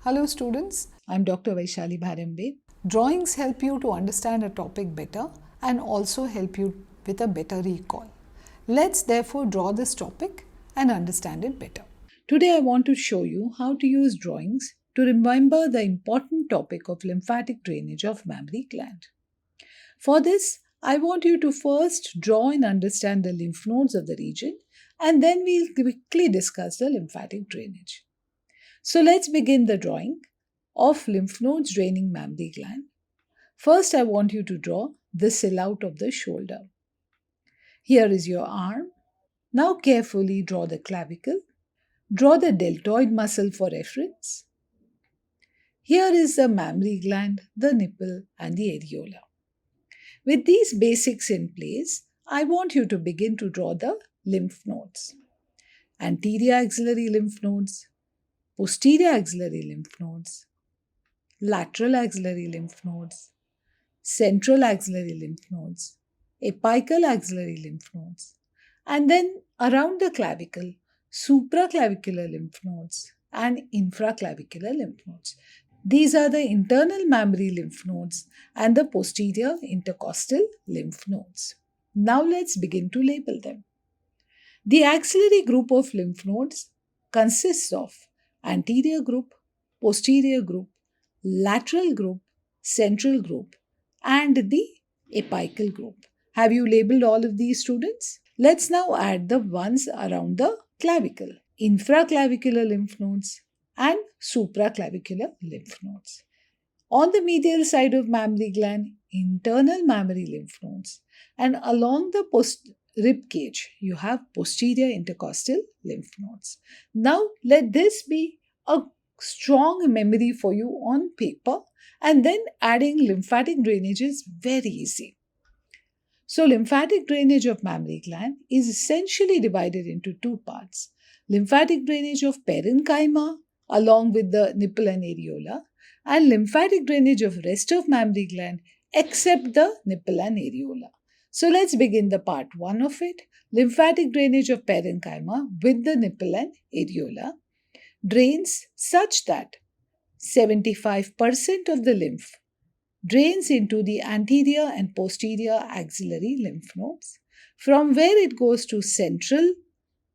Hello students, I'm Dr. Vaishaly Bharambe. Drawings help you to understand a topic better and also help you with a better recall. Let's therefore draw this topic and understand it better. Today I want to show you how to use drawings to remember the important topic of lymphatic drainage of mammary gland. For this, I want you to first draw and understand the lymph nodes of the region, and then we'll quickly discuss the lymphatic drainage. So let's begin the drawing of lymph nodes draining mammary gland. First, I want you to draw the silhouette of the shoulder. Here is your arm. Now carefully draw the clavicle. Draw the deltoid muscle for reference. Here is the mammary gland, the nipple and the areola. With these basics in place, I want you to begin to draw the lymph nodes. Anterior axillary lymph nodes, posterior axillary lymph nodes, lateral axillary lymph nodes, central axillary lymph nodes, apical axillary lymph nodes, and then around the clavicle, supraclavicular lymph nodes and infraclavicular lymph nodes. These are the internal mammary lymph nodes and the posterior intercostal lymph nodes. Now let's begin to label them. The axillary group of lymph nodes consists of anterior group, posterior group, lateral group, central group, and the apical group. Have you labeled all of these, students? Let's now add the ones around the clavicle. Infraclavicular lymph nodes and supraclavicular lymph nodes. On the medial side of mammary gland, internal mammary lymph nodes, and along the rib cage, you have posterior intercostal lymph nodes. Now, let this be a strong memory for you on paper, and then adding lymphatic drainage is very easy. So, lymphatic drainage of mammary gland is essentially divided into two parts. Lymphatic drainage of parenchyma along with the nipple and areola, and lymphatic drainage of rest of mammary gland except the nipple and areola. So let's begin the part 1 of it. Lymphatic drainage of parenchyma with the nipple and areola drains such that 75% of the lymph drains into the anterior and posterior axillary lymph nodes, from where it goes to central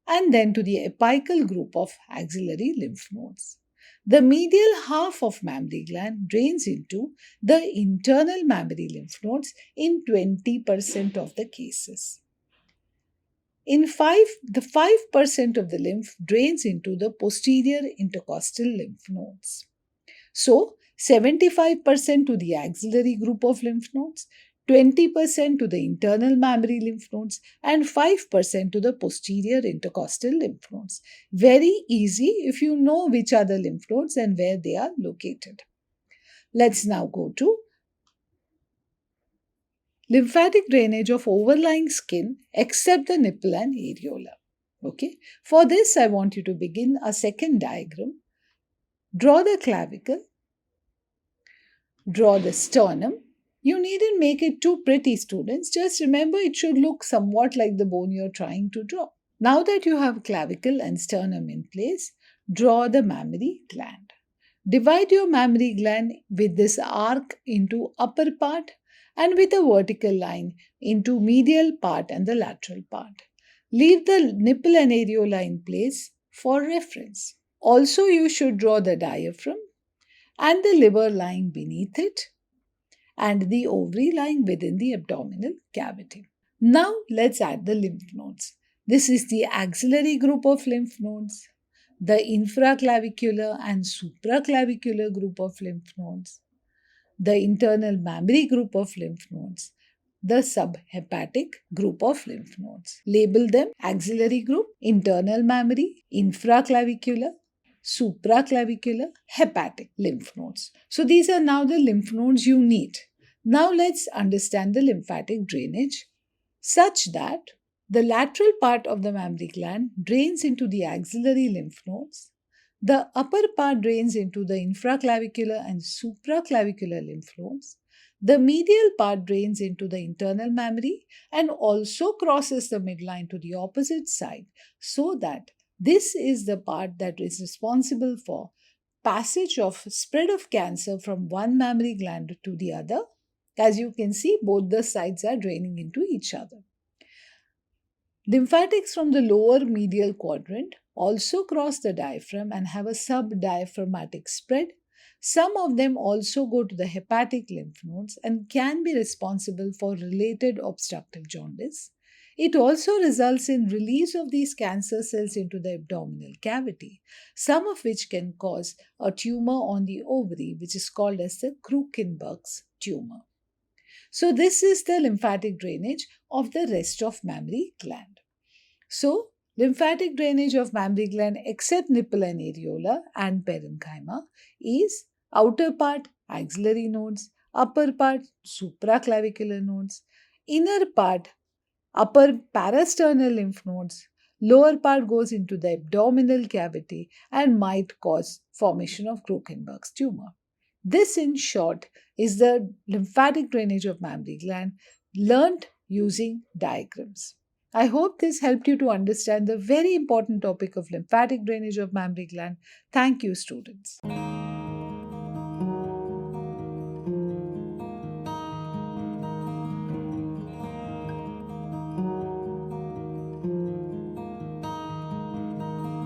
and then to the apical group of axillary lymph nodes. The medial half of mammary gland drains into the internal mammary lymph nodes in 20% of the cases. The 5% of the lymph drains into the posterior intercostal lymph nodes. So, 75% to the axillary group of lymph nodes, 20% to the internal mammary lymph nodes, and 5% to the posterior intercostal lymph nodes. Very easy if you know which are the lymph nodes and where they are located. Let's now go to lymphatic drainage of overlying skin except the nipple and areola. Okay. For this, I want you to begin a second diagram. Draw the clavicle. Draw the sternum. You needn't make it too pretty, students. Just remember it should look somewhat like the bone you're trying to draw. Now that you have clavicle and sternum in place, draw the mammary gland. Divide your mammary gland with this arc into upper part and with a vertical line into medial part and the lateral part. Leave the nipple and areola in place for reference. Also, you should draw the diaphragm and the liver lying beneath it, and the ovary lying within the abdominal cavity. Now let's add the lymph nodes. This is the axillary group of lymph nodes, the infraclavicular and supraclavicular group of lymph nodes, the internal mammary group of lymph nodes, the subhepatic group of lymph nodes. Label them axillary group, internal mammary, infraclavicular, supraclavicular, hepatic lymph nodes. So these are now the lymph nodes you need. Now let's understand the lymphatic drainage such that the lateral part of the mammary gland drains into the axillary lymph nodes, the upper part drains into the infraclavicular and supraclavicular lymph nodes, the medial part drains into the internal mammary and also crosses the midline to the opposite side, so that this is the part that is responsible for passage of spread of cancer from one mammary gland to the other. As you can see, both the sides are draining into each other. Lymphatics from the lower medial quadrant also cross the diaphragm and have a subdiaphragmatic spread. Some of them also go to the hepatic lymph nodes and can be responsible for related obstructive jaundice. It also results in release of these cancer cells into the abdominal cavity, some of which can cause a tumor on the ovary, which is called as the Krukenberg's tumor. So this is the lymphatic drainage of the rest of mammary gland. So, lymphatic drainage of mammary gland except nipple and areola and parenchyma is outer part axillary nodes, upper part supraclavicular nodes, inner part upper parasternal lymph nodes, lower part goes into the abdominal cavity and might cause formation of Krukenberg's tumor. This, in short, is the lymphatic drainage of mammary gland learnt using diagrams. I hope this helped you to understand the very important topic of lymphatic drainage of mammary gland. Thank you, students.